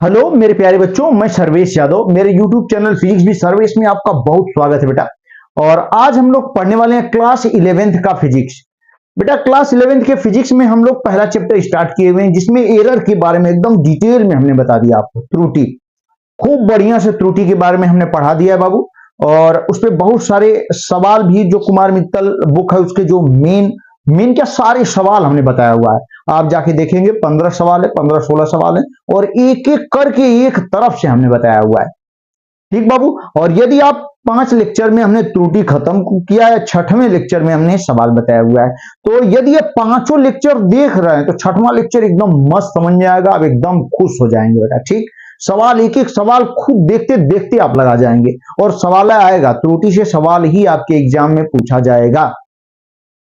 Hello मेरे प्यारे बच्चों, मैं सर्वेश यादव। मेरे YouTube चैनल फिजिक्स भी सर्वेश में आपका बहुत स्वागत है बेटा। और आज हम लोग पढ़ने वाले हैं क्लास 11th का फिजिक्स। बेटा क्लास 11th के फिजिक्स में हम लोग पहला चैप्टर स्टार्ट किए हुए हैं, जिसमें एरर के बारे में एकदम डिटेल में हमने बता दिया आपको। त्रुटि, खूब बढ़िया से त्रुटि के बारे में हमने पढ़ा दिया है बाबू। और उस पर बहुत सारे सवाल भी, जो कुमार मित्तल बुक है उसके जो मेन मेन क्या सारे सवाल हमने बताया हुआ है। आप जाके देखेंगे 15 सवाल है, 15-16 सवाल है, और एक एक करके एक तरफ से हमने बताया हुआ है। ठीक बाबू। और यदि आप 5 लेक्चर में हमने त्रुटि खत्म किया है, 6वें लेक्चर में हमने सवाल बताया हुआ है। तो यदि आप पांचों लेक्चर देख रहे हैं तो 6वां लेक्चर एकदम मस्त समझ में आएगा, आप एकदम खुश हो जाएंगे बेटा। ठीक, सवाल एक एक सवाल खुद देखते देखते आप लगा जाएंगे, और सवाल आएगा त्रुटि से, सवाल ही आपके एग्जाम में पूछा जाएगा।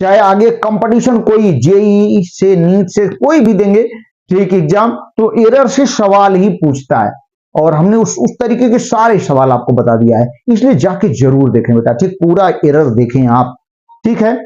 चाहे आगे कंपटीशन कोई जेई से, नीट से, कोई भी देंगे ठीक एग्जाम, तो एरर से सवाल ही पूछता है। और हमने उस तरीके के सारे सवाल आपको बता दिया है, इसलिए जाके जरूर देखें बेटा। ठीक, पूरा एरर देखें आप। ठीक है।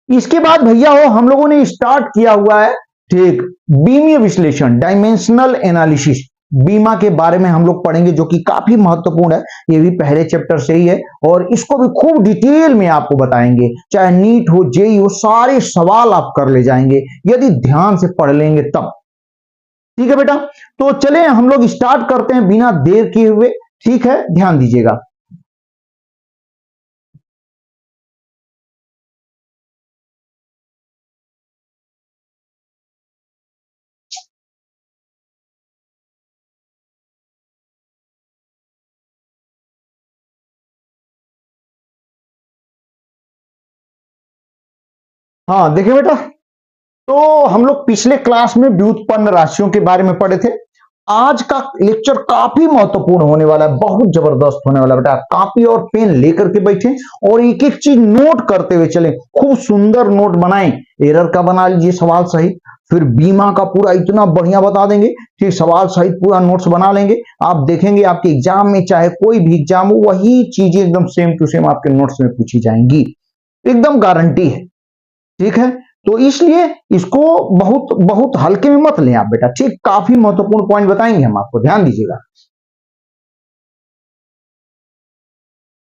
इसके बाद भैया हो हम लोगों ने स्टार्ट किया हुआ है ठीक बीमीय विश्लेषण, डायमेंशनल एनालिसिस। बीमा के बारे में हम लोग पढ़ेंगे, जो कि काफी महत्वपूर्ण है। ये भी पहले चैप्टर से ही है, और इसको भी खूब डिटेल में आपको बताएंगे। चाहे नीट हो, जेई हो, सारे सवाल आप कर ले जाएंगे यदि ध्यान से पढ़ लेंगे तब। ठीक है बेटा, तो चले हम लोग स्टार्ट करते हैं बिना देर किए हुए। ठीक है, ध्यान दीजिएगा। हाँ देखिए बेटा, तो हम लोग पिछले क्लास में व्युत्पन्न राशियों के बारे में पढ़े थे। आज का लेक्चर काफी महत्वपूर्ण होने वाला है, बहुत जबरदस्त होने वाला है बेटा। कापी और पेन लेकर के बैठे और एक एक चीज नोट करते हुए चले। खूब सुंदर नोट बनाएं। एरर का बना लीजिए सवाल सहित, फिर बीमा का पूरा इतना बढ़िया बता देंगे। फिर सवाल सहित पूरा नोट्स बना लेंगे। आप देखेंगे आपके एग्जाम में, चाहे कोई भी एग्जाम हो, वही चीजें एकदम सेम टू सेम आपके नोट्स में पूछी जाएंगी, एकदम गारंटी है। ठीक है, तो इसलिए इसको बहुत बहुत हल्के में मत लें आप बेटा। ठीक, काफी महत्वपूर्ण पॉइंट बताएंगे हम आपको, ध्यान दीजिएगा।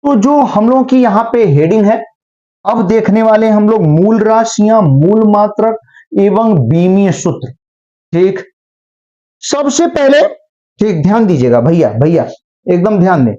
तो जो हम लोगों की यहाँ पे हेडिंग है, अब देखने वाले हम लोग मूल राशियां, मूल मात्रक एवं बीमीय सूत्र। ठीक, सबसे पहले ठीक ध्यान दीजिएगा भैया, भैया एकदम ध्यान दें।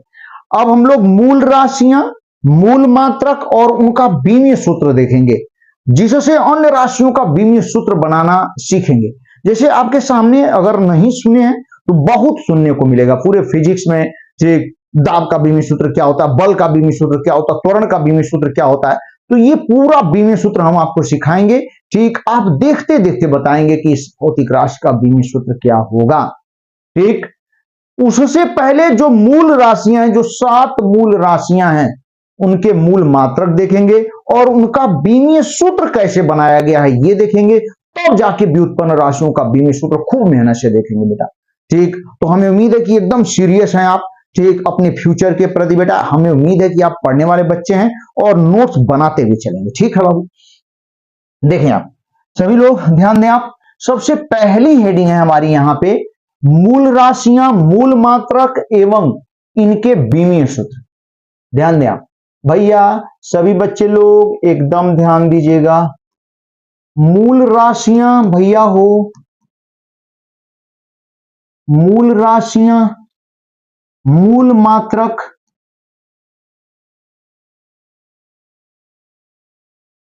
अब हम लोग मूल राशियां, मूल मात्रक और उनका बीमीय सूत्र देखेंगे, जिससे अन्य राशियों का बीमीय सूत्र बनाना सीखेंगे। जैसे आपके सामने अगर नहीं सुने हैं तो बहुत सुनने को मिलेगा पूरे फिजिक्स में। ठीक, दाब का बीमीय सूत्र क्या होता है, बल का बीमीय सूत्र क्या होता है, त्वरण का बीमीय सूत्र क्या होता है, तो ये पूरा बीमीय सूत्र हम आपको सिखाएंगे। ठीक, आप देखते देखते बताएंगे कि इस भौतिक राशि का बीमीय सूत्र क्या होगा। ठीक, उससे पहले जो मूल राशियां हैं, जो 7 मूल राशियां हैं, उनके मूल मात्रक देखेंगे और उनका बीमीय सूत्र कैसे बनाया गया है ये देखेंगे। तब जाके व्युत्पन्न राशियों का बीमीय सूत्र खूब मेहनत से देखेंगे बेटा। ठीक, तो हमें उम्मीद है कि एकदम सीरियस हैं आप। ठीक, अपने फ्यूचर के प्रति बेटा हमें उम्मीद है कि आप पढ़ने वाले बच्चे हैं और नोट्स बनाते हुए चलेंगे। ठीक है बाबू, देखें आप सभी लोग ध्यान दें। आप सबसे पहली हेडिंग है हमारी यहां पे, मूल राशियां, मूल मात्रक एवं इनके बीमीय सूत्र। ध्यान दें आप भैया, सभी बच्चे लोग एकदम ध्यान दीजिएगा। मूल राशियां भैया हो, मूल राशियां, मूल मात्रक,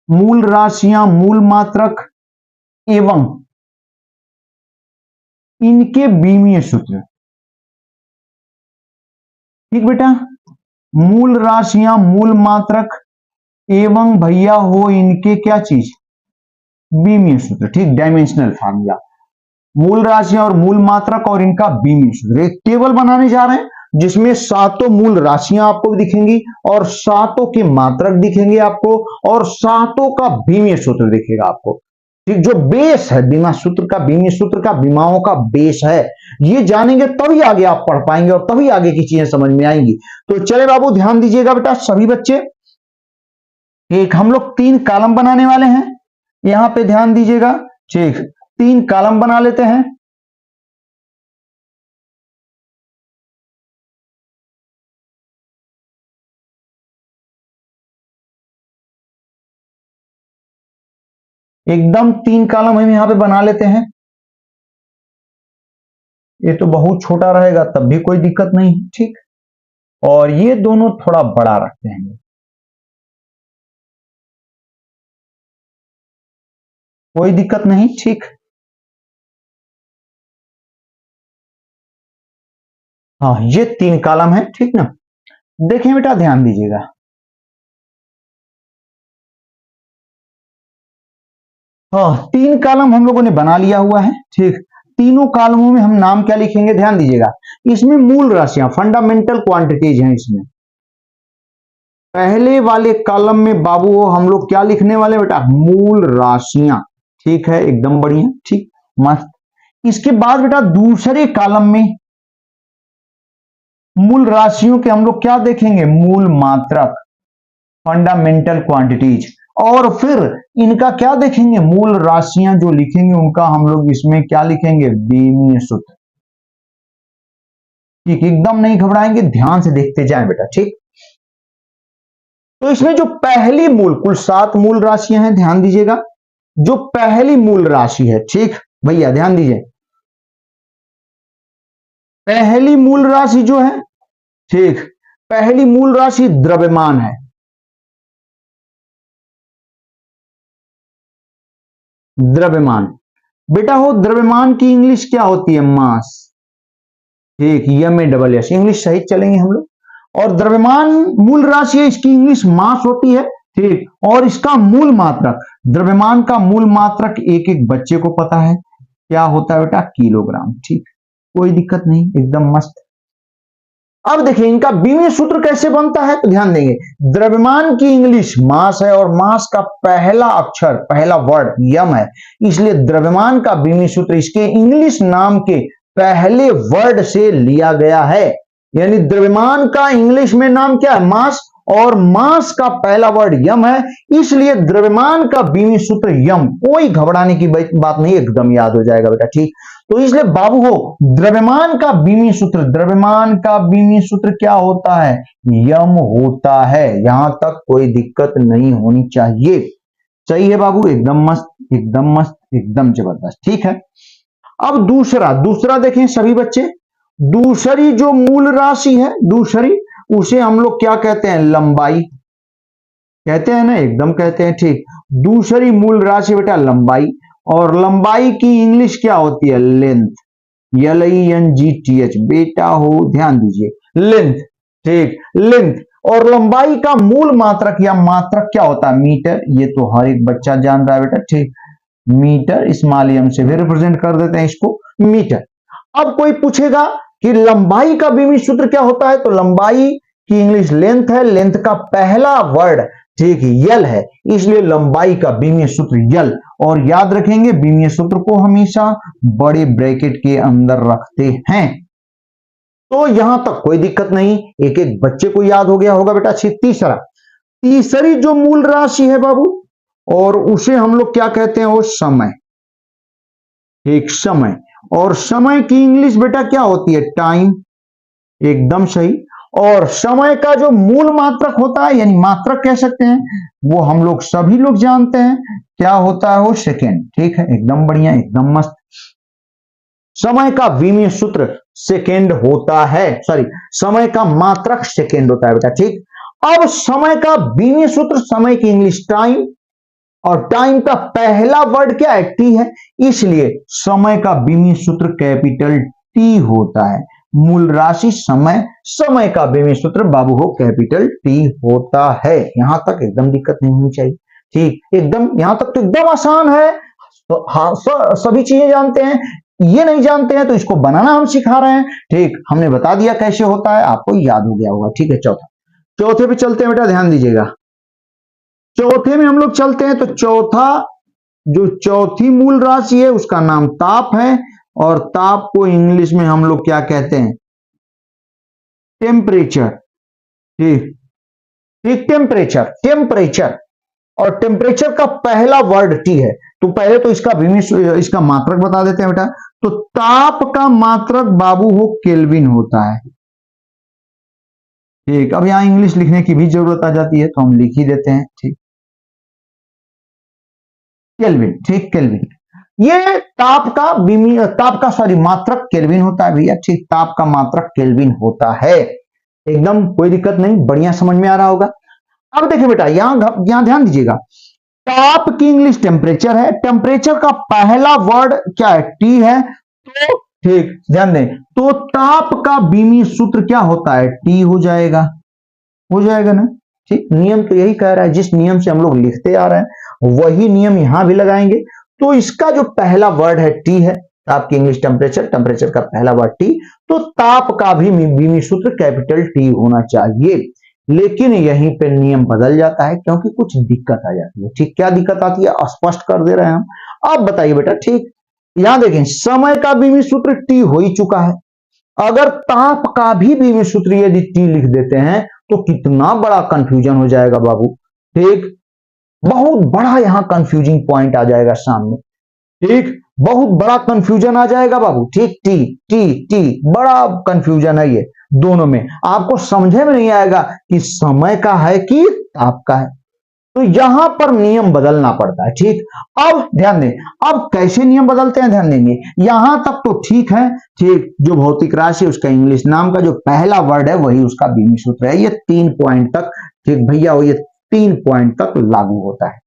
मूल राशियां, मूल मात्रक एवं इनके बीमीय सूत्र। ठीक बेटा, मूल राशियां, मूल मात्रक एवं भैया हो इनके क्या चीज, बीमीय सूत्र। ठीक, डायमेंशनल फार्मूला। मूल राशियां और मूल मात्रक और इनका बीमीय सूत्र। एक टेबल बनाने जा रहे हैं जिसमें 7 मूल राशियां आपको दिखेंगी और 7 के मात्रक दिखेंगे आपको, और 7 का बीमीय सूत्र दिखेगा आपको। ठीक, जो बेस है बीमा सूत्र का, बीमीय सूत्र का, बीमाओं का बेस है, ये जानेंगे तभी आगे आप पढ़ पाएंगे और तभी आगे की चीजें समझ में आएंगी। तो चले बाबू ध्यान दीजिएगा बेटा सभी बच्चे। एक हम लोग 3 कॉलम बनाने वाले हैं, यहां पे ध्यान दीजिएगा। ठीक, 3 कॉलम बना लेते हैं। एकदम 3 कॉलम हम यहां पे बना लेते हैं। ये तो बहुत छोटा रहेगा तब भी कोई दिक्कत नहीं, ठीक। और ये दोनों थोड़ा बड़ा रखते हैं, कोई दिक्कत नहीं, ठीक। हाँ, ये 3 कॉलम है, ठीक ना। देखें बेटा, ध्यान दीजिएगा। हाँ, 3 कॉलम हम लोगों ने बना लिया हुआ है, ठीक। तीनों कॉलमों में हम नाम क्या लिखेंगे, ध्यान दीजिएगा। इसमें मूल राशियां, फंडामेंटल क्वांटिटीज हैं इसमें। पहले वाले कॉलम में बाबू हम लोग क्या लिखने वाले बेटा, मूल राशियां, ठीक है, एकदम बढ़िया, ठीक, मस्त। इसके बाद बेटा दूसरे कॉलम में मूल राशियों के हम लोग क्या देखेंगे, मूल मात्रक, फंडामेंटल क्वांटिटीज। और फिर इनका क्या देखेंगे, मूल राशियां जो लिखेंगे उनका हम लोग इसमें क्या लिखेंगे, बीमीय सूत्र, ठीक। एकदम नहीं घबराएंगे, ध्यान से देखते जाएं बेटा, ठीक। तो इसमें जो पहली मूल, कुल 7 मूल राशियां हैं, ध्यान दीजिएगा। जो पहली मूल राशि है, ठीक भैया, ध्यान दीजिए। पहली मूल राशि जो है, ठीक, पहली मूल राशि द्रव्यमान है। द्रव्यमान बेटा हो, द्रव्यमान की इंग्लिश क्या होती है, मास, ठीक, यम में डबल एस, इंग्लिश सही चलेंगे हम लोग। और द्रव्यमान मूल राशि है, इसकी इंग्लिश मास होती है, ठीक। और इसका मूल मात्रक, द्रव्यमान का मूल मात्रक एक एक बच्चे को पता है, क्या होता है बेटा, किलोग्राम, ठीक। कोई दिक्कत नहीं, एकदम मस्त। अब देखिए इनका बीमीय सूत्र कैसे बनता है, तो ध्यान देंगे। द्रव्यमान की इंग्लिश मास है और मास का पहला अक्षर, पहला वर्ड यम है, इसलिए द्रव्यमान का बीमीय सूत्र इसके इंग्लिश नाम के पहले वर्ड से लिया गया है। यानी द्रव्यमान का इंग्लिश में नाम क्या है, मास, और मास का पहला वर्ड यम है, इसलिए द्रव्यमान का बीमीय सूत्र यम। कोई घबराने की बात नहीं, एकदम याद हो जाएगा बेटा, ठीक। तो इसलिए बाबू हो, द्रव्यमान का बीमीय सूत्र, द्रव्यमान का बीमीय सूत्र क्या होता है, यम होता है। यहां तक कोई दिक्कत नहीं होनी चाहिए, सही है बाबू, एकदम मस्त, एकदम मस्त, एकदम जबरदस्त, ठीक है। अब दूसरा, दूसरा देखें सभी बच्चे, दूसरी जो मूल राशि है, दूसरी, उसे हम लोग क्या कहते हैं, लंबाई कहते हैं ना, एकदम कहते हैं, ठीक। दूसरी मूल राशि बेटा लंबाई, और लंबाई की इंग्लिश क्या होती है, लेंथ, LENGTH बेटा हो, ध्यान दीजिए, लेंथ, ठीक, लेंथ। और लंबाई का मूल मात्रक या मात्रक क्या होता है, मीटर, ये तो हर एक बच्चा जान रहा है बेटा, ठीक। मीटर, स्मॉल एम से भी रिप्रेजेंट कर देते हैं इसको, मीटर। अब कोई पूछेगा कि लंबाई का बीमीय सूत्र क्या होता है, तो लंबाई की इंग्लिश लेंथ है, लेंथ का पहला वर्ड, ठीक, यल है, इसलिए लंबाई का बीमीय सूत्र यल। और याद रखेंगे बीमीय सूत्र को हमेशा बड़े ब्रैकेट के अंदर रखते हैं। तो यहां तक कोई दिक्कत नहीं, एक एक बच्चे को याद हो गया होगा बेटा, अच्छी। तीसरा, तीसरी जो मूल राशि है बाबू, और उसे हम लोग क्या कहते हैं, वो समय, एक समय। और समय की इंग्लिश बेटा क्या होती है, टाइम, एकदम सही। और समय का जो मूल मात्रक होता है, यानी मात्रक कह सकते हैं, वो हम लोग सभी लोग जानते हैं, क्या होता है, वो सेकेंड, ठीक है, एकदम बढ़िया, एकदम मस्त। समय का विमीय सूत्र सेकेंड होता है, सॉरी, समय का मात्रक सेकेंड होता है बेटा, ठीक। अब समय का विमीय सूत्र, समय की इंग्लिश टाइम, और टाइम का पहला वर्ड क्या है, टी है, इसलिए समय का विमीय सूत्र कैपिटल टी होता है। मूल राशि समय, समय का विमीय सूत्र बाबू हो कैपिटल टी होता है। यहां तक एकदम दिक्कत नहीं होनी चाहिए, ठीक, एकदम, यहां तक तो एकदम आसान है। तो हाँ, सभी चीजें जानते हैं, ये नहीं जानते हैं तो इसको बनाना हम सिखा रहे हैं, ठीक। हमने बता दिया कैसे होता है, आपको याद हो गया होगा, ठीक है। चौथा, चौथे पे चलते हैं बेटा, ध्यान दीजिएगा। चौथे में हम लोग चलते हैं, तो चौथा, जो चौथी मूल राशि है उसका नाम ताप है, और ताप को इंग्लिश में हम लोग क्या कहते हैं, टेम्परेचर, ठीक, ठीक, टेम्परेचर, टेम्परेचर। और टेम्परेचर का पहला वर्ड टी है, तो पहले तो इसका इसका मात्रक बता देते हैं बेटा। तो ताप का मात्रक बाबू हो केल्विन होता है, ठीक। अब यहां इंग्लिश लिखने की भी जरूरत आ जाती है, तो हम लिख ही देते हैं, ठीक। केल्विन, ठीक, केल्विन। ये ताप का सॉरी मात्रक केल्विन होता है भैया, ठीक, ताप का मात्रक केल्विन होता है। एकदम कोई दिक्कत नहीं, बढ़िया समझ में आ रहा होगा। अब देखिए बेटा, यहां ध्यान दीजिएगा, ताप की इंग्लिश टेम्परेचर है, टेम्परेचर का पहला वर्ड क्या है, टी है, तो ठीक ध्यान दें, तो ताप का बीमी सूत्र क्या होता है, टी हो जाएगा ना, ठीक। नियम तो यही कह रहा है, जिस नियम से हम लोग लिखते आ रहे हैं वही नियम यहां भी लगाएंगे। तो इसका जो पहला वर्ड है टी है, ताप की इंग्लिश टेम्परेचर, टेम्परेचर का पहला वर्ड टी, तो ताप का भी बीमी सूत्र कैपिटल टी होना चाहिए। लेकिन यहीं पे नियम बदल जाता है क्योंकि कुछ दिक्कत आ जाती है, ठीक। क्या दिक्कत आती है, स्पष्ट कर दे रहे हैं हम। अब बताइए बेटा, ठीक, यहां देखें, समय का बीमी सूत्र टी हो ही चुका है, अगर ताप का भी बीमी सूत्र यदि टी लिख देते हैं तो कितना बड़ा कंफ्यूजन हो जाएगा बाबू, ठीक। बहुत बड़ा यहां कंफ्यूजिंग पॉइंट आ जाएगा सामने, ठीक, बहुत बड़ा कंफ्यूजन आ जाएगा बाबू, ठीक। टी टी टी बड़ा कंफ्यूजन है ये दोनों में, आपको समझे में नहीं आएगा कि समय का है कि ताप का है, तो यहां पर नियम बदलना पड़ता है, ठीक। अब ध्यान दें, अब कैसे नियम बदलते हैं ध्यान देंगे, यहां तक तो ठीक है, ठीक। जो भौतिक राशि उसका इंग्लिश नाम का जो पहला वर्ड है वही उसका बीमी सूत्र है, ये 3 पॉइंट तक, ठीक भैया, ये 3 पॉइंट तक लागू होता है।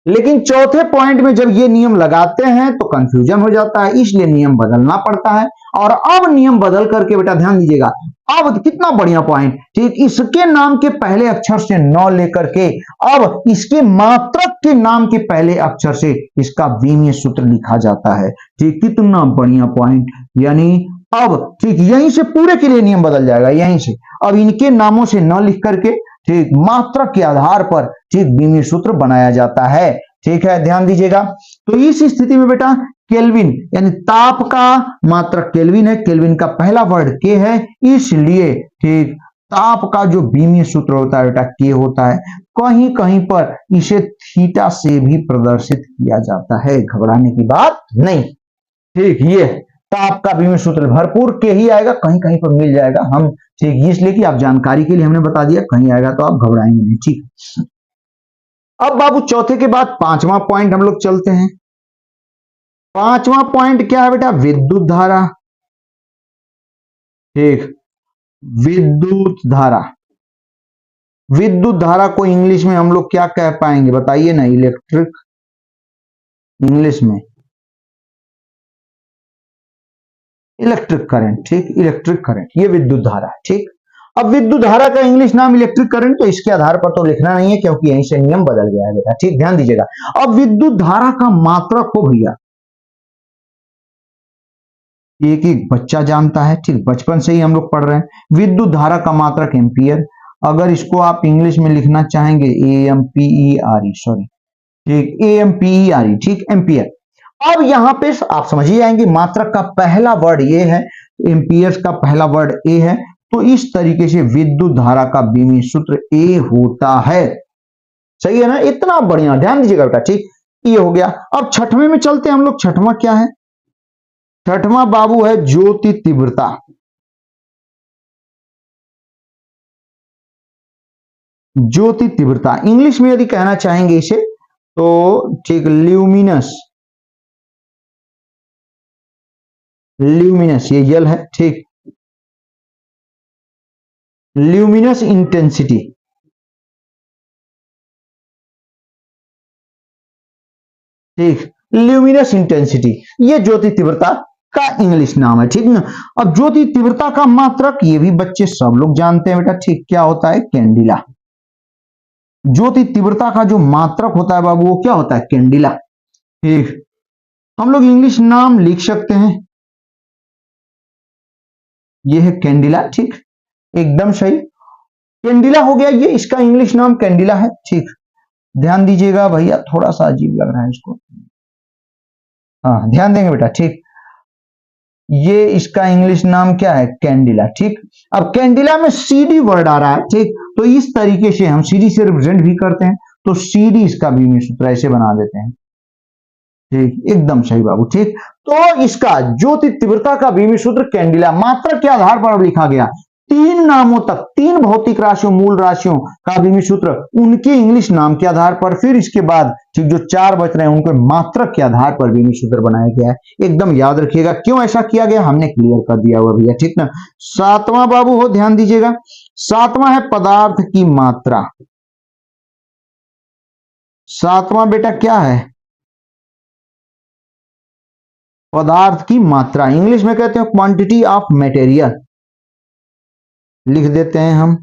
लेकिन चौथे पॉइंट में जब ये नियम लगाते हैं तो कंफ्यूजन हो जाता है, इसलिए नियम बदलना पड़ता है। और अब नियम बदल करके बेटा ध्यान दीजिएगा, अब कितना बढ़िया पॉइंट, ठीक, इसके नाम के पहले अक्षर से न लेकर के अब इसके मात्रक के नाम के पहले अक्षर से इसका बीमीय सूत्र लिखा जाता है, ठीक। कितना बढ़िया पॉइंट, यानी अब ठीक यहीं से पूरे के लिए नियम बदल जाएगा, यहीं से अब इनके नामों से न लिख करके, ठीक, मात्रक के आधार पर, ठीक, बीमीय सूत्र बनाया जाता है, ठीक है, ध्यान दीजिएगा। तो इस स्थिति में बेटा केल्विन यानी ताप का मात्रक केल्विन है, केल्विन का पहला वर्ड के है, इसलिए ठीक ताप का जो बीमीय सूत्र होता है बेटा के होता है। कहीं कहीं पर इसे थीटा से भी प्रदर्शित किया जाता है, घबराने की बात नहीं, ठीक। ये ताप का बीमीय सूत्र भरपूर के ही आएगा, कहीं कहीं पर मिल जाएगा, हम ठीक, इसलिए कि आप जानकारी के लिए हमने बता दिया, कहीं आएगा तो आप घबराएंगे नहीं, ठीक। अब बाबू चौथे के बाद पांचवा पॉइंट हम लोग चलते हैं। पांचवा पॉइंट क्या है बेटा, विद्युत धारा, ठीक, विद्युत धारा। विद्युत धारा को इंग्लिश में हम लोग क्या कह पाएंगे बताइए ना, इलेक्ट्रिक, इंग्लिश में इलेक्ट्रिक करंट, ठीक, इलेक्ट्रिक करंट, ये विद्युत धारा है, ठीक। अब विद्युत धारा का इंग्लिश नाम इलेक्ट्रिक करंट, तो इसके आधार पर तो लिखना नहीं है क्योंकि यहीं से नियम बदल गया है बेटा, ठीक, ध्यान दीजिएगा। अब विद्युत धारा का मात्रक हो भैया, एक एक बच्चा जानता है, ठीक, बचपन से ही हम लोग पढ़ रहे हैं, विद्युत धारा का मात्रक एम्पियर। अगर इसको आप इंग्लिश में लिखना चाहेंगे AMPERE, सॉरी, ठीक, AMPERE, ठीक, एम्पियर। अब यहां पे आप समझ ही आएंगे, मात्रक का पहला वर्ड ये है, एम्पियर्स का पहला वर्ड ए है, तो इस तरीके से विद्युत धारा का बीमीय सूत्र ए होता है, सही है ना, इतना बढ़िया, ध्यान दीजिएगा बेटा, ठीक, ये हो गया। अब छठवें में चलते हैं हम लोग, छठवां क्या है, छठवां बाबू है ज्योति तीव्रता। ज्योति तीव्रता इंग्लिश में यदि कहना चाहेंगे इसे तो ठीक, ल्यूमिनस, ल्यूमिनस ये यल है, ठीक, ल्यूमिनस इंटेंसिटी, ठीक, ल्यूमिनस इंटेंसिटी, ये ज्योति तीव्रता का इंग्लिश नाम है, ठीक ना। अब ज्योति तीव्रता का मात्रक ये भी बच्चे सब लोग जानते हैं बेटा, ठीक, क्या होता है, कैंडिला। ज्योति तीव्रता का जो मात्रक होता है बाबू वो क्या होता है, कैंडिला, ठीक। हम लोग इंग्लिश नाम लिख सकते हैं, ये है कैंडिला, ठीक, एकदम सही, कैंडिला हो गया, ये इसका इंग्लिश नाम कैंडिला है, ठीक। ध्यान दीजिएगा भैया, थोड़ा सा अजीब लग रहा है इसको, हाँ ध्यान देंगे बेटा, ठीक, ये इसका इंग्लिश नाम क्या है, कैंडिला, ठीक। अब कैंडिला में सीडी वर्ड आ रहा है, ठीक, तो इस तरीके से हम सीडी से रिप्रेजेंट भी करते हैं, तो सीडी इसका बीमीय सूत्र ऐसे बना देते हैं, ठीक, एकदम सही बाबू, ठीक। तो इसका ज्योति तीव्रता का बीमीय सूत्र कैंडिला, मात्रक के आधार पर लिखा गया, तीन नामों तक, तीन भौतिक राशियों, मूल राशियों का बीमी सूत्र उनके इंग्लिश नाम के आधार पर, फिर इसके बाद ठीक जो चार बच रहे हैं उनके मात्रक के आधार पर बीमी सूत्र बनाया गया है। एकदम याद रखिएगा क्यों ऐसा किया गया, हमने क्लियर कर दिया हुआ भैया, ठीक ना। सातवां बाबू हो, ध्यान दीजिएगा, सातवां है पदार्थ की मात्रा। सातवां बेटा क्या है, पदार्थ की मात्रा, इंग्लिश में कहते हैं क्वांटिटी ऑफ मटेरियल, लिख देते हैं हम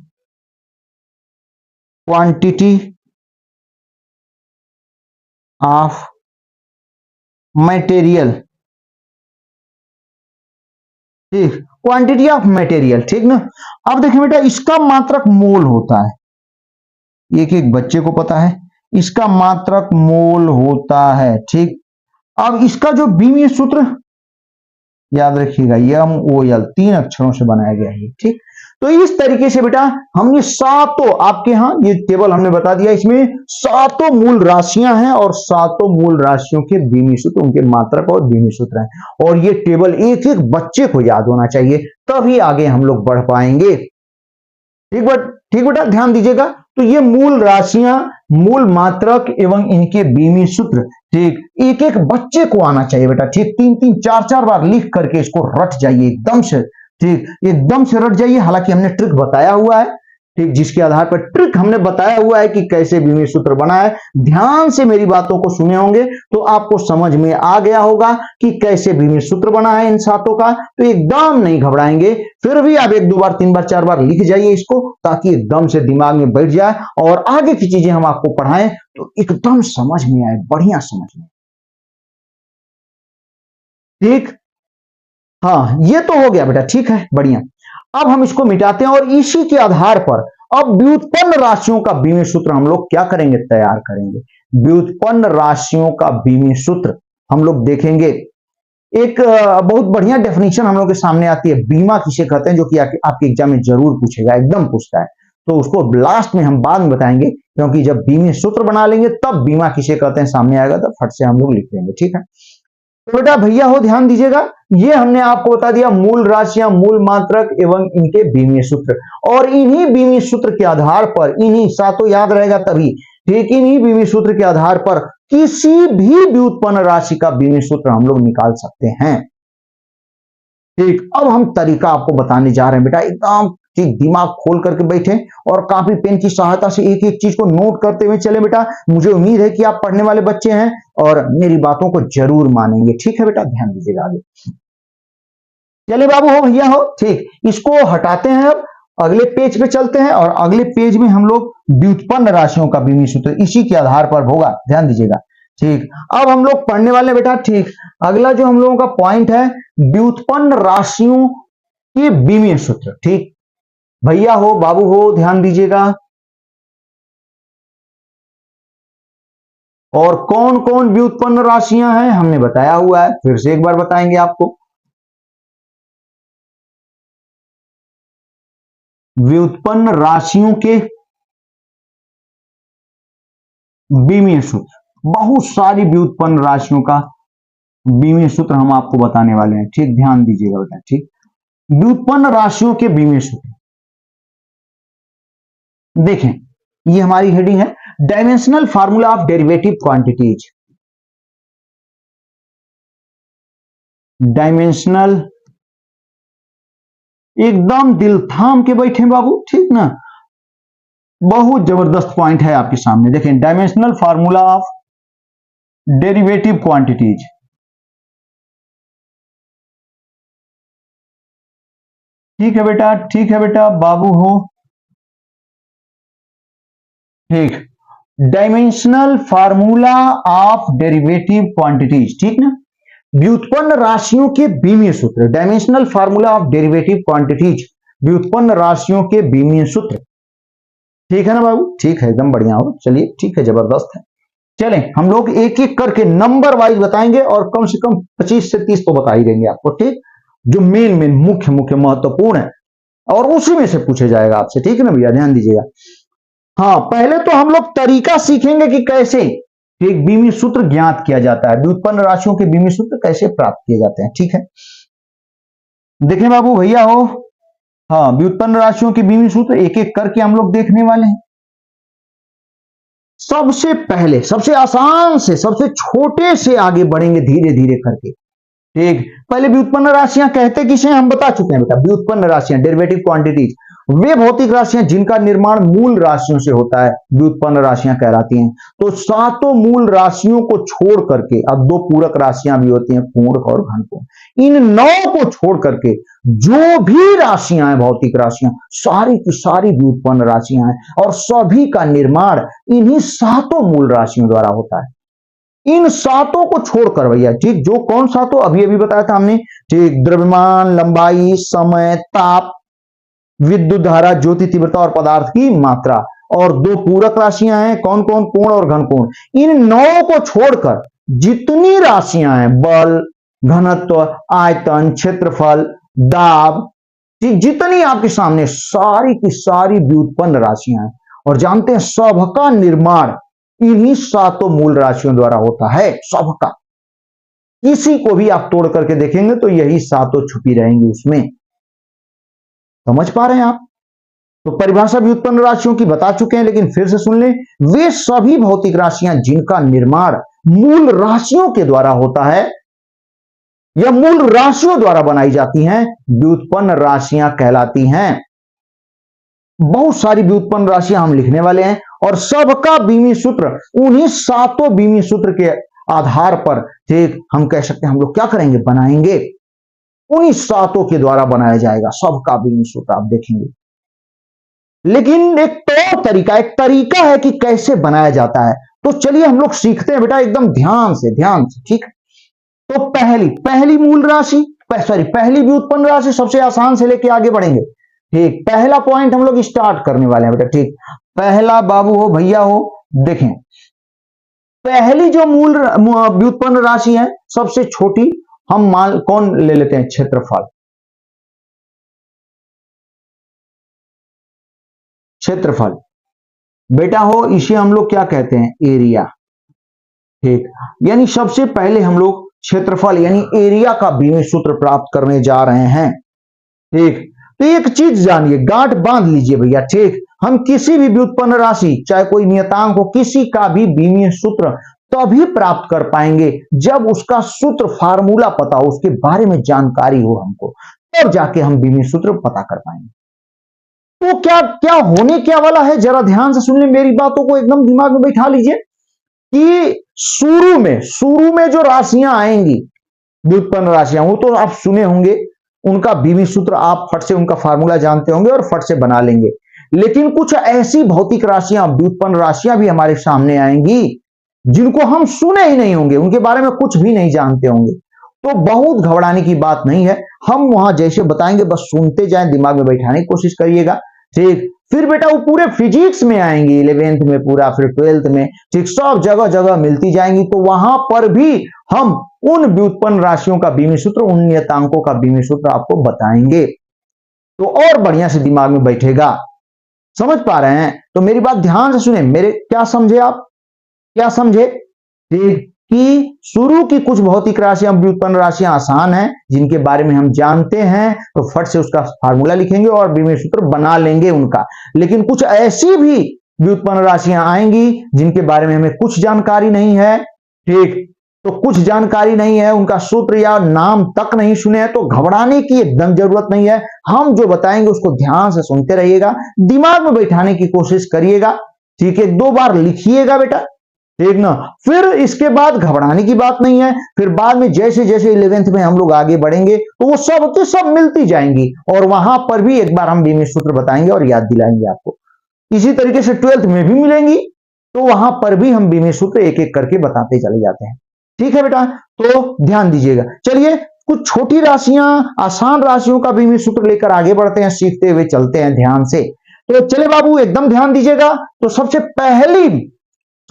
क्वांटिटी ऑफ मटेरियल, ठीक, क्वांटिटी ऑफ मटेरियल, ठीक ना। अब देखिए बेटा इसका मात्रक मोल होता है, एक एक बच्चे को पता है इसका मात्रक मोल होता है, ठीक। अब इसका जो बीमीय सूत्र याद रखिएगा, यम ओ एल, तीन अक्षरों से बनाया गया है, ठीक। तो इस तरीके से बेटा हमने सातों, आपके यहां ये टेबल हमने बता दिया, इसमें सातों मूल राशियां हैं और सातों मूल राशियों के बीमी सूत्र, उनके मात्रक और बीमी सूत्र हैं, और ये टेबल एक एक बच्चे को याद होना चाहिए, तभी आगे हम लोग बढ़ पाएंगे, ठीक बेटा, ध्यान दीजिएगा। तो ये मूल राशियां, मूल मात्रक एवं इनके बीमी सूत्र, ठीक, एक एक बच्चे को आना चाहिए बेटा, ठीक, तीन तीन चार चार बार लिख करके इसको रट जाइए एकदम से, ठीक, एकदम से रट जाइए। हालांकि हमने ट्रिक बताया हुआ है, ठीक, जिसके आधार पर ट्रिक हमने बताया हुआ है कि कैसे बीमी सूत्र बना है, ध्यान से मेरी बातों को सुने होंगे तो आपको समझ में आ गया होगा कि कैसे बीमी सूत्र बना है इन सातों का। तो एकदम नहीं घबराएंगे, फिर भी आप एक दो बार तीन बार चार बार लिख जाइए इसको, ताकि एकदम से दिमाग में बैठ जाए और आगे की चीजें हम आपको पढ़ाएं तो एकदम समझ में आए, बढ़िया समझ में, ठीक। हाँ ये तो हो गया बेटा, ठीक है, बढ़िया। अब हम इसको मिटाते हैं और इसी के आधार पर अब व्युत्पन्न राशियों का बीमी सूत्र हम लोग क्या करेंगे, तैयार करेंगे। व्युत्पन्न राशियों का बीमी सूत्र हम लोग देखेंगे। एक बहुत बढ़िया डेफिनेशन हम लोग के सामने आती है, बीमा किसे कहते हैं, जो कि आपके एग्जाम में जरूर पूछेगा, एकदम पूछता है, तो उसको लास्ट में हम बाद में बताएंगे, क्योंकि जब बीमी सूत्र बना लेंगे तब बीमा किसे कहते हैं सामने आएगा, तो फट से हम लोग लिख लेंगे, ठीक है। तो बेटा भैया हो, ध्यान दीजिएगा, ये हमने आपको बता दिया मूल राशियां, मूल मात्रक एवं इनके बीमीय सूत्र, और इन्हीं बीमीय सूत्र के आधार पर, इन्हीं सातों याद रहेगा तभी, ठीक, इन्हीं बीमीय सूत्र के आधार पर किसी भी व्युत्पन्न राशि का बीमीय सूत्र हम लोग निकाल सकते हैं, ठीक। अब हम तरीका आपको बताने जा रहे हैं बेटा, एकदम ठीक दिमाग खोल करके बैठे और कॉपी पेन की सहायता से एक एक चीज को नोट करते हुए चले बेटा। मुझे उम्मीद है कि आप पढ़ने वाले बच्चे हैं और मेरी बातों को जरूर मानेंगे, ठीक है बेटा, ध्यान दीजिएगा आगे। चलिए बाबू हो, भैया हो, ठीक, इसको हटाते हैं, अब अगले पेज पे चलते हैं और अगले पेज में हम लोग व्युत्पन्न राशियों का बीमीय सूत्र इसी के आधार पर होगा, ध्यान दीजिएगा, ठीक। अब हम लोग पढ़ने वाले बेटा, ठीक, अगला जो हम लोगों का पॉइंट है व्युत्पन्न राशियों के बीमीय सूत्र, ठीक। भैया हो, बाबू हो, ध्यान दीजिएगा, और कौन कौन व्युत्पन्न राशियां हैं हमने बताया हुआ है, फिर से एक बार बताएंगे आपको। व्युत्पन्न राशियों के बीमीय सूत्र, बहुत सारी व्युत्पन्न राशियों का बीमीय सूत्र हम आपको बताने वाले हैं, ठीक, ध्यान दीजिएगा बेटा, ठीक। व्युत्पन्न राशियों के बीमीय सूत्र देखें, ये हमारी हेडिंग है, dimensional formula of derivative quantities, dimensional, एकदम दिल थाम के बैठे बाबू, ठीक ना, बहुत जबरदस्त पॉइंट है आपके सामने, देखें, dimensional formula of derivative quantities, ठीक है बेटा, ठीक है बेटा, बाबू हो, ठीक, dimensional formula of derivative quantities, ठीक ना, व्युत्पन्न राशियों के बीमीय सूत्र, dimensional formula of derivative quantities, व्युत्पन्न राशियों के बीमीय सूत्र, ठीक है ना बाबू, ठीक है, एकदम बढ़िया हो, चलिए ठीक है, जबरदस्त है। चलें हम लोग एक एक करके नंबर वाइज बताएंगे और कम से कम 25 से 30 तो बता ही देंगे आपको, ठीक, जो मेन मेन मुख्य मुख्य महत्वपूर्ण है और उसी में से पूछे जाएगा आपसे, ठीक है ना भैया, ध्यान दीजिएगा। हाँ, पहले तो हम लोग तरीका सीखेंगे कि कैसे एक बीमीय सूत्र ज्ञात किया जाता है, व्युत्पन्न राशियों के बीमीय सूत्र कैसे प्राप्त किए जाते हैं, ठीक है। देखें बाबू, भैया हो, हाँ, व्युत्पन्न राशियों के बीमी सूत्र एक एक करके हम लोग देखने वाले हैं। सबसे पहले सबसे आसान से सबसे छोटे से आगे बढ़ेंगे धीरे धीरे करके। ठीक, पहले व्युत्पन्न राशियां कहते किसे हम बता चुके हैं बेटा। व्युत्पन्न राशियां, डेरिवेटिव क्वांटिटीज, वे भौतिक राशियां जिनका निर्माण मूल राशियों से होता है, व्युत्पन्न राशियां कहलाती हैं। तो सातों मूल राशियों को छोड़ करके, अब दो पूरक राशियां भी होती हैं, पूर्ण और घनपूर्ण, इन नौ को छोड़ करके जो भी राशियां हैं भौतिक राशियां, सारी की सारी व्युत्पन्न राशियां हैं और सभी का निर्माण इन्हीं सातों मूल राशियों द्वारा होता है। इन सातों को छोड़कर भैया, ठीक, जो कौन सातों अभी अभी बताया था हमने, ठीक, द्रव्यमान, लंबाई, समय, ताप, विद्युत धारा, ज्योति तीव्रता और पदार्थ की मात्रा, और दो पूरक राशियां हैं, कौन कौन, पूर्ण और घनपूर्ण। इन नौ को छोड़कर जितनी राशियां हैं, बल, घनत्व, आयतन, क्षेत्रफल, दाब, ठीक, जितनी आपके सामने सारी की सारी व्युत्पन्न राशियां हैं। और जानते हैं सबका निर्माण इन्हीं सातों मूल राशियों द्वारा होता है, सबका। किसी को भी आप तोड़ करके देखेंगे तो यही सातों छुपी रहेंगी उसमें। समझ पा रहे हैं आप? तो परिभाषा व्युत्पन्न राशियों की बता चुके हैं, लेकिन फिर से सुन लें, वे सभी भौतिक राशियां जिनका निर्माण मूल राशियों के द्वारा होता है या मूल राशियों द्वारा बनाई जाती हैं, व्युत्पन्न राशियां कहलाती हैं। बहुत सारी व्युत्पन्न राशियां हम लिखने वाले हैं और सबका बीमी सूत्र उन्हीं सातों बीमी सूत्र के आधार पर, ठीक, हम कह सकते हैं हम लोग क्या करेंगे, बनाएंगे। उन्हीं सातों के द्वारा बनाया जाएगा सबका बीमी सूत्र, आप देखेंगे। लेकिन एक तो तरीका है कि कैसे बनाया जाता है। तो चलिए हम लोग सीखते हैं बेटा, एकदम ध्यान से ठीक। तो पहली मूल राशि, पहली व्युत्पन्न राशि, सबसे आसान से लेके आगे बढ़ेंगे। ठीक, पहला पॉइंट हम लोग स्टार्ट करने वाले हैं बेटा। ठीक, पहला बाबू हो, भैया हो, देखें, पहली जो मूल व्युत्पन्न राशि है, सबसे छोटी, हम मान कौन ले लेते हैं, क्षेत्रफल। क्षेत्रफल बेटा हो, इसे हम लोग क्या कहते हैं, एरिया। ठीक, यानी सबसे पहले हम लोग क्षेत्रफल यानी एरिया का बीमी सूत्र प्राप्त करने जा रहे हैं। ठीक, तो एक चीज जानिए, गांठ बांध लीजिए भैया। ठीक, हम किसी भी व्युत्पन्न राशि, चाहे कोई नियतांक हो, किसी का भी बीमीय सूत्र तभी प्राप्त कर पाएंगे जब उसका सूत्र फार्मूला पता हो, उसके बारे में जानकारी हो हमको, तब जाके हम बीमीय सूत्र पता कर पाएंगे। तो क्या क्या होने क्या वाला है, जरा ध्यान से सुन ले, मेरी बातों को एकदम दिमाग में बैठा लीजिए कि शुरू में जो राशियां आएंगी, व्युत्पन्न राशियां, वो तो आप सुने होंगे, उनका बीमी सूत्र आप फट से उनका फार्मूला जानते होंगे और फट से बना लेंगे। लेकिन कुछ ऐसी भौतिक राशियां, व्युत्पन्न राशियां भी हमारे सामने आएंगी जिनको हम सुने ही नहीं होंगे, उनके बारे में कुछ भी नहीं जानते होंगे। तो बहुत घबराने की बात नहीं है, हम वहां जैसे बताएंगे बस सुनते जाएं, दिमाग में बैठाने की कोशिश करिएगा। ठीक, फिर बेटा वो पूरे फिजिक्स में आएंगी, 11th में पूरा, फिर 12th में, ठीक, सब जगह जगह मिलती जाएंगी। तो वहां पर भी हम उन व्युत्पन्न राशियों का बीमी सूत्र, उन नियतांकों का बीमी सूत्र आपको बताएंगे, तो और बढ़िया से दिमाग में बैठेगा। समझ पा रहे हैं? तो मेरी बात ध्यान से सुने, मेरे क्या समझे आप, क्या समझे? ठीक, कि शुरू की कुछ भौतिक राशियां, व्युत्पन्न राशियां आसान हैं, जिनके बारे में हम जानते हैं, तो फट से उसका फार्मूला लिखेंगे और बीमी सूत्र बना लेंगे उनका। लेकिन कुछ ऐसी भी व्युत्पन्न राशियां आएंगी जिनके बारे में हमें कुछ जानकारी नहीं है। ठीक, तो कुछ जानकारी नहीं है, उनका सूत्र या नाम तक नहीं सुने हैं, तो घबराने की एकदम जरूरत नहीं है। हम जो बताएंगे उसको ध्यान से सुनते रहिएगा, दिमाग में बैठाने की कोशिश करिएगा। ठीक है, 2 बार लिखिएगा बेटा, ठीक ना। फिर इसके बाद घबराने की बात नहीं है, फिर बाद में जैसे जैसे 11th में हम लोग आगे बढ़ेंगे तो वो सब के सब मिलती जाएंगी और वहां पर भी एक बार हम बीमी सूत्र बताएंगे और याद दिलाएंगे आपको। इसी तरीके से 12th में भी मिलेंगी, तो वहां पर भी हम बीमी सूत्र एक एक करके बताते चले जाते हैं। ठीक है बेटा, तो ध्यान दीजिएगा। चलिए कुछ छोटी राशियां, आसान राशियों का बीमी सूत्र लेकर आगे बढ़ते हैं, सीखते हुए चलते हैं ध्यान से। तो चले बाबू एकदम ध्यान दीजिएगा। तो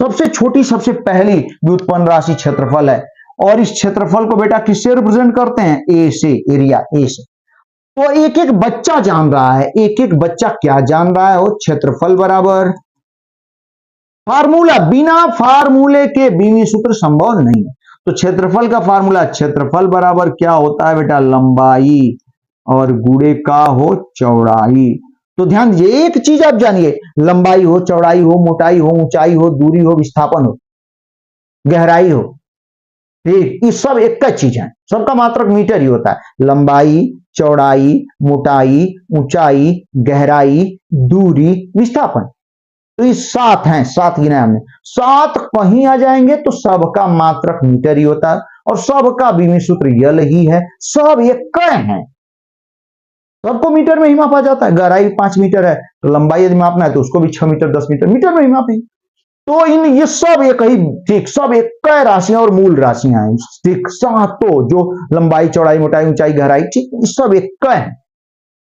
सबसे छोटी, सबसे पहली व्युत्पन्न राशि क्षेत्रफल है, और इस क्षेत्रफल को बेटा किससे रिप्रेजेंट करते हैं, ए से, एरिया ए से। तो एक एक बच्चा जान रहा है, एक एक बच्चा क्या जान रहा है, वो क्षेत्रफल बराबर फार्मूला, बिना फार्मूले के बीमी सूत्र संभव नहीं है। तो क्षेत्रफल का फार्मूला, क्षेत्रफल बराबर क्या होता है बेटा, लंबाई और गुणे का हो चौड़ाई। तो ध्यान दीजिए, एक चीज आप जानिए, लंबाई हो, चौड़ाई हो, मोटाई हो, ऊंचाई हो, दूरी हो, विस्थापन हो, गहराई हो, ठीक, ये सब एक चीज है, सबका मात्रक मीटर ही होता है। लंबाई, चौड़ाई, मोटाई, ऊंचाई, गहराई, दूरी, विस्थापन, तो ये सात हैं, सात गिना हमने। सात कहीं आ जाएंगे तो सबका मात्रक मीटर ही होता है, और सबका विमीय सूत्र यल ही है। सब एक हैं, सबको मीटर में ही मापा जाता है। गहराई 5 मीटर है तो लंबाई यदि मापना है तो उसको भी 6 मीटर 10 मीटर मीटर में ही मापेंगे। तो इन ये सब एक ही, ठीक, सब एक राशियां और मूल राशियां हैं, ठीक, सातों जो लंबाई, चौड़ाई, मोटाई, ऊंचाई, गहराई, ठीक, ये सब एक है।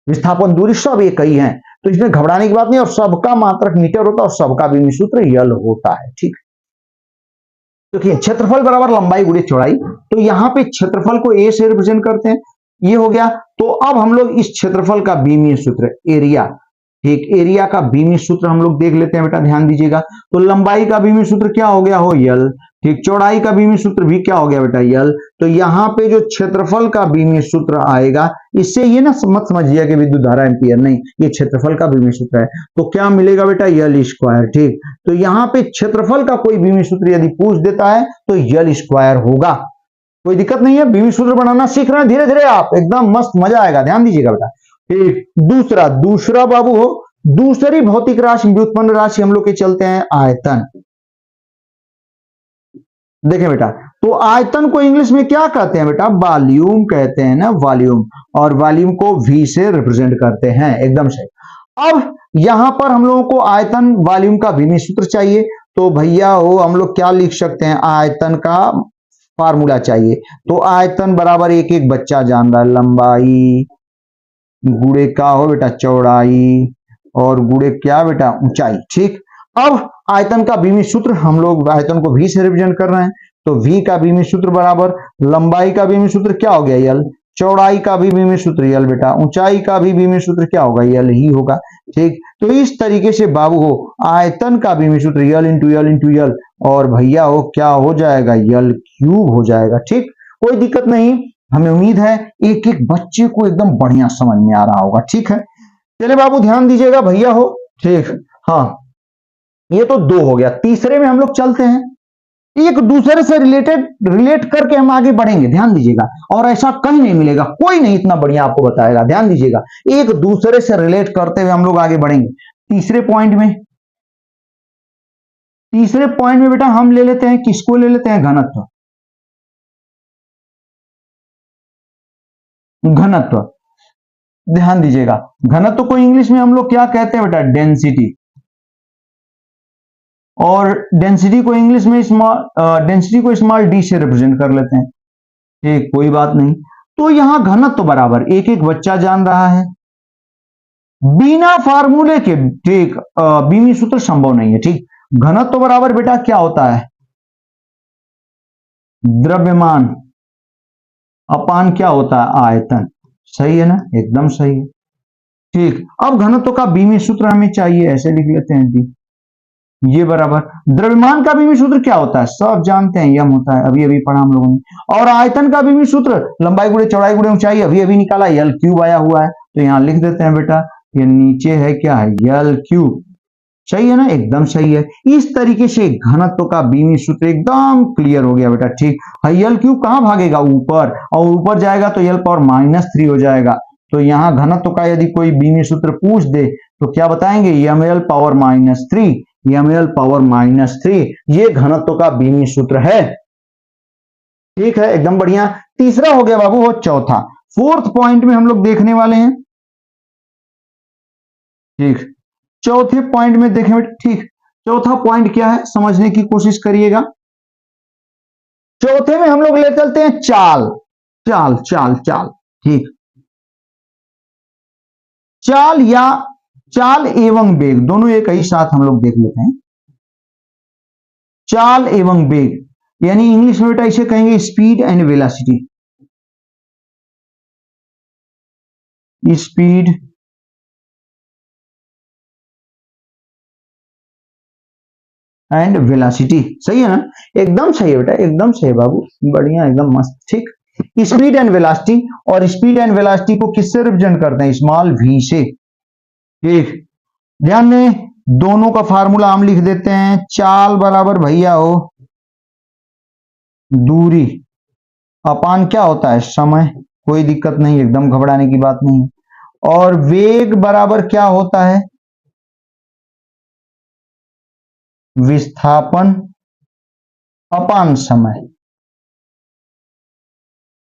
विस्थापन, दूरी सब एक ही है, तो इसमें घबराने की बात नहीं। और सबका मात्रक मीटर होता है और सबका विमीय सूत्र यल होता है, ठीक। देखिए, क्षेत्रफल बराबर लंबाई गुणे चौड़ाई, तो यहां पे क्षेत्रफल को ए से रिप्रेजेंट करते हैं, ये हो गया। तो अब हम लोग इस क्षेत्रफल का विमीय सूत्र, एरिया, ठीक, एरिया का विमीय सूत्र हम लोग देख लेते हैं बेटा, ध्यान दीजिएगा। तो लंबाई का विमीय सूत्र क्या हो गया हो, यल, ठीक, चौड़ाई का विमीय सूत्र भी क्या हो गया बेटा, यल। तो यहाँ पे जो क्षेत्रफल का विमीय सूत्र आएगा, इससे ये ना मत समझिए कि विद्युत धारा एम्पियर, नहीं, ये क्षेत्रफल का विमीय सूत्र है। तो क्या मिलेगा बेटा, यल स्क्वायर, ठीक। तो यहाँ पे क्षेत्रफल का कोई विमीय सूत्र यदि पूछ देता है तो यल स्क्वायर होगा, कोई दिक्कत नहीं है। विमीय सूत्र बनाना सीख रहे हैं धीरे धीरे आप, एकदम मस्त, मजा आएगा, ध्यान दीजिएगा बेटा। ठीक, दूसरा बाबू हो, दूसरी भौतिक राशि, व्युत्पन्न राशि हम लोग के चलते हैं आयतन। देखें बेटा, तो आयतन को इंग्लिश में क्या कहते हैं बेटा, वॉल्यूम कहते हैं ना, वॉल्यूम। और वॉल्यूम को वी से रिप्रेजेंट करते हैं, एकदम सही। अब यहां पर हम लोगों को आयतन वॉल्यूम का विमीय सूत्र चाहिए, तो भैया हो हम लोग क्या लिख सकते हैं, आयतन का फार्मूला चाहिए। तो आयतन बराबर एक एक बच्चा जान रहा है, लंबाई गुणे का हो बेटा चौड़ाई, और गुणे क्या बेटा ऊंचाई, ठीक। अब आयतन का विमीय सूत्र हम लोग आयतन को वी से रिप्रेजेंट कर रहे हैं, तो वी का विमीय सूत्र बराबर लंबाई का विमीय सूत्र क्या हो गया, यल, चौड़ाई का भी विमीय सूत्र यल बेटा, ऊंचाई का भी विमीय सूत्र क्या होगा, यल ही होगा, ठीक। तो इस तरीके से बाबू हो आयतन का विमीय सूत्र यल इंटू यल इंटू यल, और भैया हो क्या हो जाएगा, यल क्यूब हो जाएगा, ठीक। कोई दिक्कत नहीं, हमें उम्मीद है एक एक बच्चे को एकदम बढ़िया समझ में आ रहा होगा, ठीक है। चलिए बाबू ध्यान दीजिएगा भैया हो, ठीक। हाँ, ये तो दो हो गया, तीसरे में हम लोग चलते हैं। एक दूसरे से रिलेट करके हम आगे बढ़ेंगे, ध्यान दीजिएगा। और ऐसा कहीं नहीं मिलेगा, कोई नहीं इतना बढ़िया आपको बताएगा, ध्यान दीजिएगा। एक दूसरे से रिलेट करते हुए हम लोग आगे बढ़ेंगे। तीसरे पॉइंट में बेटा हम ले लेते हैं, किसको ले लेते हैं, घनत्व। घनत्व, ध्यान दीजिएगा, घनत्व को इंग्लिश में हम लोग क्या कहते हैं बेटा, डेंसिटी। और डेंसिटी को इंग्लिश में डेंसिटी को स्मॉल डी से रिप्रेजेंट कर लेते हैं, ठीक, कोई बात नहीं। तो यहां घनत्व बराबर एक एक बच्चा जान रहा है, बिना फार्मूले के, ठीक, विमीय सूत्र संभव नहीं है, ठीक। घनत्व बराबर बेटा क्या होता है, द्रव्यमान अपान क्या होता है, आयतन, सही है ना, एकदम सही है, ठीक। अब घनत्व का विमीय सूत्र हमें चाहिए, ऐसे लिख लेते हैं जी, ये बराबर द्रव्यमान का विमीय सूत्र क्या होता है, सब जानते हैं, यम होता है, अभी अभी पढ़ा हम लोगों ने। और आयतन का विमीय सूत्र लंबाई गुणे चौड़ाई गुणे ऊंचाई, अभी अभी निकाला, यल क्यूब आया हुआ है, तो यहां लिख देते हैं बेटा, ये नीचे है क्या है, यल क्यूब, सही है ना, एकदम सही है। इस तरीके से घनत्व का विमीय सूत्र एकदम क्लियर हो गया बेटा, ठीक। यल क्यूब कहां भागेगा, ऊपर, और ऊपर जाएगा तो यल पावर -3 हो जाएगा। तो यहां घनत्व का यदि कोई विमीय सूत्र पूछ दे तो क्या बताएंगे, ml पावर -3, ml पावर -3, ये घनत्व का विमीय सूत्र है, ठीक है, एकदम बढ़िया। तीसरा हो गया बाबू वो चौथा, फोर्थ पॉइंट में हम लोग देखने वाले हैं, ठीक। चौथे पॉइंट में देखें बेटा, ठीक, चौथा पॉइंट क्या है समझने की कोशिश करिएगा। चौथे में हम लोग ले चलते हैं चाल, चाल चाल चाल, ठीक। चाल या चाल एवं वेग दोनों एक ही साथ हम लोग देख लेते हैं। चाल एवं वेग यानी इंग्लिश में बेटा इसे कहेंगे speed and velocity, speed and velocity, सही है ना, एकदम सही है बेटा, एकदम सही है बाबू, बढ़िया, एकदम मस्त, ठीक। स्पीड एंड वेलोसिटी, और स्पीड एंड वेलोसिटी को किससे रिप्रेजेंट करते हैं? स्मॉल v से। ठीक, ध्यान दें, दोनों का फार्मूला हम लिख देते हैं। चाल बराबर भैया हो दूरी अपान क्या होता है? समय। कोई दिक्कत नहीं, एकदम घबराने की बात नहीं। और वेग बराबर क्या होता है? विस्थापन अपान समय।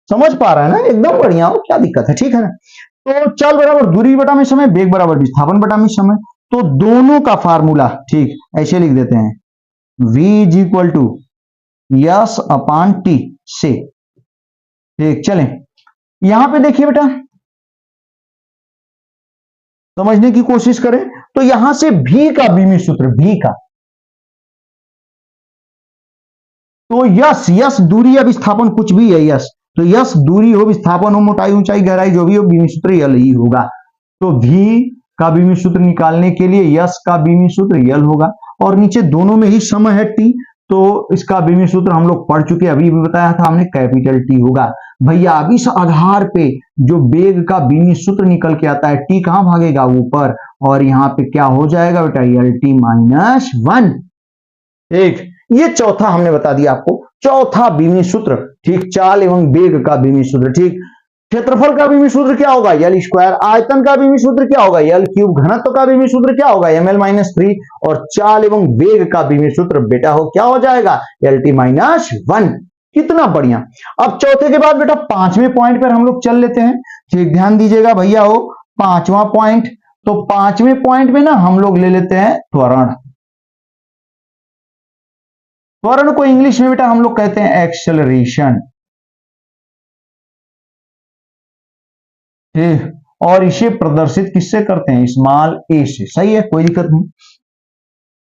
समझ पा रहा है ना? एकदम बढ़िया हो, क्या दिक्कत है? ठीक है ना? तो चाल बराबर दूरी बटा में समय, वेग बराबर विस्थापन बटा में समय। तो दोनों का फार्मूला ठीक ऐसे लिख देते हैं, v is equal to s upon t से। ठीक, चलें यहां पे देखिए बेटा, समझने की कोशिश करें। तो यहां से v का बीमी सूत्र, v का, तो यस, यस दूरी या विस्थापन कुछ भी है, यस, तो यस दूरी हो, विस्थापन हो, मोटाई, ऊंचाई, गहराई जो भी हो, बीमी सूत्र यल ही होगा। तो v का बीमी सूत्र निकालने के लिए यस का बीमी सूत्र यल होगा, और नीचे दोनों में ही समय है t, तो इसका बीमी सूत्र हम लोग पढ़ चुके, अभी भी बताया था हमने, कैपिटल T होगा। भैया अब इस आधार पे जो वेग का बीमी सूत्र निकल के आता है, t कहां भागेगा? ऊपर, और यहां पे क्या हो जाएगा बेटा? यल टी माइनस 1। ठीक, ये चौथा हमने बता दिया आपको, चौथा बीमी सूत्र। ठीक, चाल एवं वेग का बीमी सूत्र। ठीक, क्षेत्रफल का बीमी सूत्र क्या होगा? यल स्क्वायर। आयतन का बीमी सूत्र क्या होगा? यल क्यूब। घनत्व का बीमी सूत्र क्या होगा? ml-3। और चाल एवं वेग का बीमी सूत्र बेटा हो क्या हो जाएगा? यल टी माइनस 1। कितना बढ़िया। अब चौथे के बाद बेटा पांचवें पॉइंट पर हम लोग चल लेते हैं। ठीक, ध्यान दीजिएगा भैया हो, पांचवा पॉइंट। तो पांचवें पॉइंट में ना हम लोग ले लेते हैं त्वरण। त्वरण को इंग्लिश में बेटा हम लोग कहते हैं एक्सेलरेशन। ठीक, और इसे प्रदर्शित किससे करते हैं? स्मॉल ए से। सही है, कोई दिक्कत नहीं।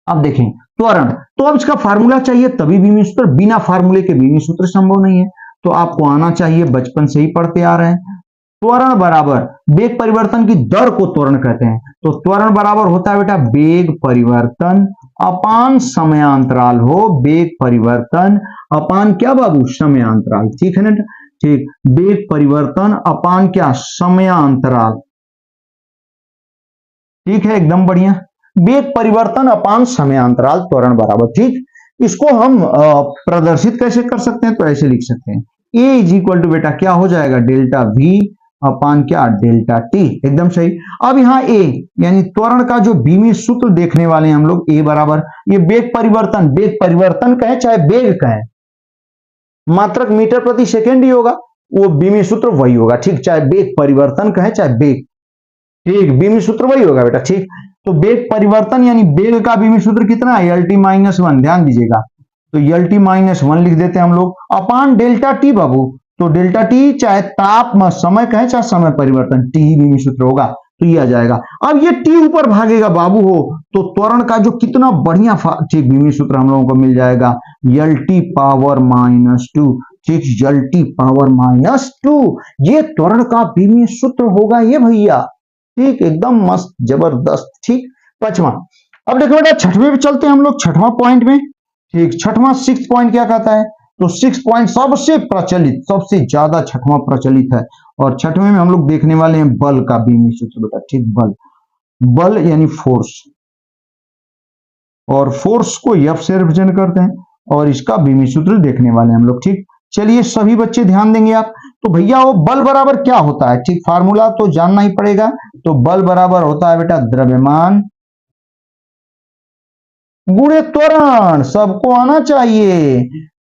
अब देखें त्वरण, तो अब इसका फार्मूला चाहिए तभी बीमी सूत्र, बिना फार्मूले के बीमी सूत्र संभव नहीं है। तो आपको आना चाहिए, बचपन से ही पढ़ते आ रहे हैं। त्वरण बराबर वेग परिवर्तन की दर को त्वरण कहते हैं। तो त्वरण बराबर होता है बेटा वेग परिवर्तन अपान समयांतराल हो, वेग परिवर्तन अपान क्या बाबू? समयांतराल। ठीक है ना? ठीक, वेग परिवर्तन अपान क्या? समयांतराल। ठीक है, एकदम बढ़िया। वेग परिवर्तन अपान समयांतराल त्वरण बराबर। ठीक, इसको हम प्रदर्शित कैसे कर सकते हैं? तो ऐसे लिख सकते हैं, ए इज इक्वल टू बेटा क्या हो जाएगा? डेल्टा वी अपान क्या? Delta T. एकदम सही। अब यहाँ ए यानी त्वरण का जो बीमी सूत्र देखने वाले हैं हम लोग, ए बराबर ये वेग परिवर्तन, वेग परिवर्तन कहें चाहे वेग कहें, मात्रक मीटर प्रति सेकेंड ही होगा, वो बीमी सूत्र वही होगा। ठीक, चाहे वेग परिवर्तन कहें चाहे वेग, ठीक, बीमी सूत्र वही होगा बेटा। ठीक, तो वेग परिवर्तन यानी वेग का बीमी सूत्र कितना है? यल टी माइनस 1। ध्यान दीजिएगा, तो यल टी माइनस 1 लिख देते हैं हम लोग अपान डेल्टा टी बाबू। तो डेल्टा टी चाहे ताप समय कहें चाहे समय परिवर्तन, टी ही बीमी सूत्र होगा, तो ये आ जाएगा। अब ये टी ऊपर भागेगा बाबू हो, तो त्वरण का जो कितना बढ़िया ठीक बीमी सूत्र हम लोगों को मिल जाएगा, यल टी पावर माइनस 2। ठीक, यल टी पावर माइनस 2 ये त्वरण का बीमी सूत्र होगा ये भैया। ठीक, एकदम मस्त जबरदस्त। ठीक, पांचवा। अब देखो बेटा छठवें पे चलते हैं हम लोग, छठवां पॉइंट में। ठीक, छठवां 6th पॉइंट क्या कहता है? तो 6 पॉइंट सबसे प्रचलित, सबसे ज्यादा छठवां प्रचलित है, और छठवें में हम लोग देखने वाले हैं बल का बीमी सूत्र बेटा। ठीक, बल, बल यानी फोर्स, और फोर्स को एफ से रिप्रेजेंट करते हैं, और इसका बीमी सूत्र देखने वाले हैं हम लोग। ठीक, चलिए सभी बच्चे ध्यान देंगे आप। तो भैया वो बल बराबर क्या होता है? ठीक, फार्मूला तो जानना ही पड़ेगा। तो बल बराबर होता है बेटा द्रव्यमान गुणे त्वरण, सबको आना चाहिए।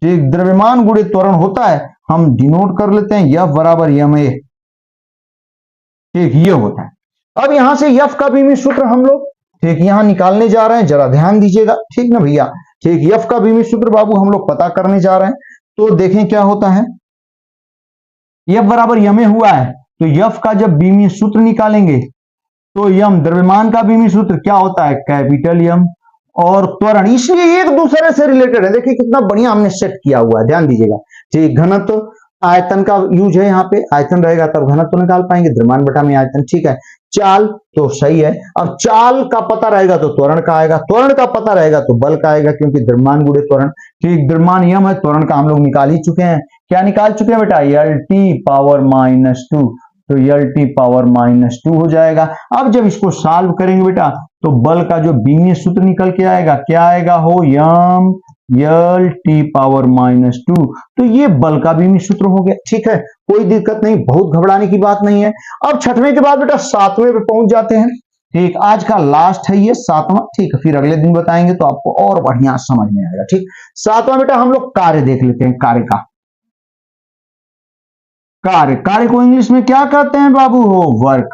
ठीक, द्रव्यमान गुणे त्वरण होता है, हम डिनोट कर लेते हैं एफ बराबर एम ए। ठीक, ये होता है। अब यहां से एफ का बीमी सूत्र हम लोग ठीक यहां निकालने जा रहे हैं, जरा ध्यान दीजिएगा। ठीक ना भैया? ठीक, एफ का बीमी सूत्र बाबू हम लोग पता करने जा रहे हैं। तो देखें क्या होता है, एफ बराबर यम ए हुआ है, तो एफ का जब बीमी सूत्र निकालेंगे तो यम द्रव्यमान का बीमी सूत्र क्या होता है? Capital M. और त्वरण इसलिए एक दूसरे से रिलेटेड है। देखिए कितना बढ़िया हमने सेट किया हुआ है, ध्यान दीजिएगा। ठीक, घनत्व आयतन का यूज है, यहाँ पे आयतन रहेगा तब घनत्व निकाल पाएंगे, द्रव्यमान बटा में आयतन, ठीक है। चाल तो सही है। अब चाल का पता रहेगा तो त्वरण का आएगा, त्वरण का पता रहेगा तो बल का आएगा, क्योंकि द्रव्यमान गुणे त्वरण, ठीक, द्रव्यमान नियम है, त्वरण का हम लोग निकाल ही चुके हैं। क्या निकाल चुके हैं बेटा? यल टी पावर -2, तो यल टी पावर -2 हो जाएगा। अब जब इसको सॉल्व करेंगे बेटा तो बल का जो बीमीय सूत्र निकल के आएगा, क्या आएगा हो, यम यल टी पावर -2, तो ये बल का बीमीय सूत्र हो गया, ठीक है, कोई दिक्कत नहीं, बहुत घबराने की बात नहीं है। अब छठवें के बाद बेटा सातवें पे पहुंच जाते हैं, ठीक, आज का लास्ट है ये सातवां, ठीक है, फिर अगले दिन बताएंगे तो आपको और बढ़िया समझ में आएगा, ठीक। सातवां बेटा हम लोग कार्य देख लेते हैं, कार्य का, कार्य, कार्य को इंग्लिश में क्या कहते हैं बाबू हो, वर्क,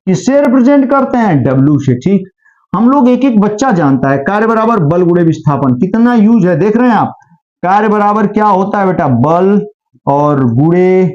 किससे रिप्रेजेंट करते हैं, डब्ल्यू से, ठीक। हम लोग एक एक बच्चा जानता है, कार्य बराबर बल गुणे विस्थापन, कितना यूज है देख रहे हैं आप, कार्य बराबर क्या होता है बेटा, बल और गुणे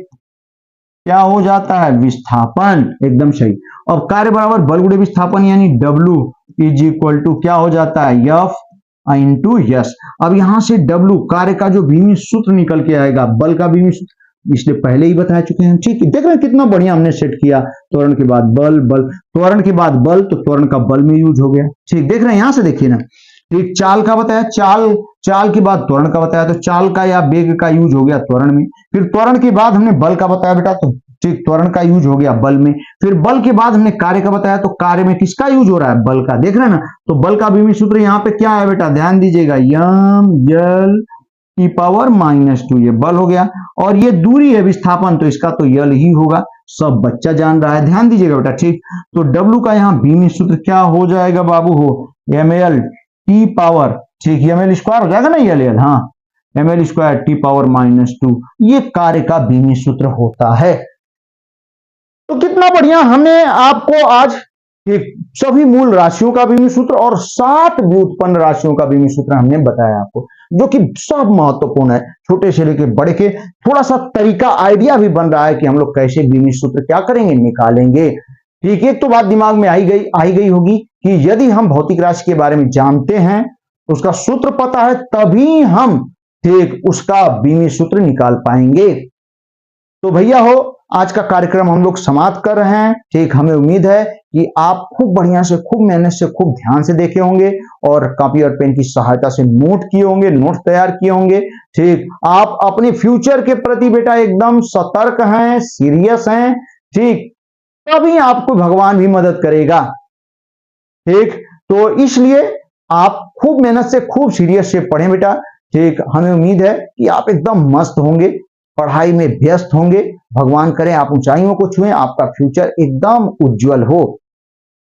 क्या हो जाता है, विस्थापन, एकदम सही। और कार्य बराबर बल गुणे विस्थापन यानी W इज इक्वल टू क्या हो जाता है, F इंटू यस। अब यहां से W कार्य का जो बीमीय सूत्र निकल के आएगा, बल का बीमीय सूत्र इसलिए पहले ही बता चुके हैं, ठीक है, देख रहे हैं कितना बढ़िया हमने सेट किया, त्वरण के बाद बल, बल, त्वरण के बाद बल, तो त्वरण का बल में यूज हो गया, ठीक, देख रहे हैं, यहां से देखिए ना, ठीक, चाल का बताया, चाल, चाल के बाद त्वरण का बताया, तो चाल का या वेग का यूज हो गया त्वरण में, फिर त्वरण के बाद हमने बल का बताया बेटा, तो ठीक, त्वरण का यूज हो गया बल में, फिर बल के बाद हमने कार्य का बताया, तो कार्य में किसका यूज हो रहा है, बल का, देख रहे हैं ना, तो बल का बीमीय सूत्र यहाँ पे क्या है बेटा, ध्यान दीजिएगा, यम यल टी पावर -2, ये बल हो गया, और ये दूरी है विस्थापन, तो इसका तो यल ही होगा, सब बच्चा जान रहा है, ध्यान दीजिएगा बेटा, ठीक। तो W का यहाँ बीमीय सूत्र क्या हो जाएगा बाबू हो, ml टी पावर, ठीक, ml स्क्वायर हो जाएगा ना, यल, हाँ, ml स्क्वायर टी पावर -2, ये कार्य का बीमीय सूत्र होता है। तो कितना बढ़िया हमने आपको आज सभी मूल राशियों का बीमीय सूत्र और 7 व्युत्पन्न राशियों का बीमीय सूत्र हमने बताया आपको, जो कि सब महत्वपूर्ण है, छोटे से लेके बड़े के, थोड़ा सा तरीका आइडिया भी बन रहा है कि हम लोग कैसे बीमीय सूत्र क्या करेंगे, निकालेंगे, ठीक। एक तो बात दिमाग में आई गई होगी कि यदि हम भौतिक राशि के बारे में जानते हैं, उसका सूत्र पता है, तभी हम ठीक उसका बीमीय सूत्र निकाल पाएंगे। तो भैया हो, आज का कार्यक्रम हम लोग समाप्त कर रहे हैं, ठीक, हमें उम्मीद है कि आप खूब बढ़िया से, खूब मेहनत से, खूब ध्यान से देखे होंगे और कॉपी और पेन की सहायता से नोट किए होंगे, नोट तैयार किए होंगे, ठीक। आप अपने फ्यूचर के प्रति बेटा एकदम सतर्क हैं, सीरियस हैं, ठीक, तभी आपको भगवान भी मदद करेगा, ठीक। तो इसलिए आप खूब मेहनत से, खूब सीरियस से पढ़ें बेटा, ठीक। हमें उम्मीद है कि आप एकदम मस्त होंगे, पढ़ाई में व्यस्त होंगे, भगवान करें आप ऊंचाइयों को छुएं, आपका फ्यूचर एकदम उज्जवल हो।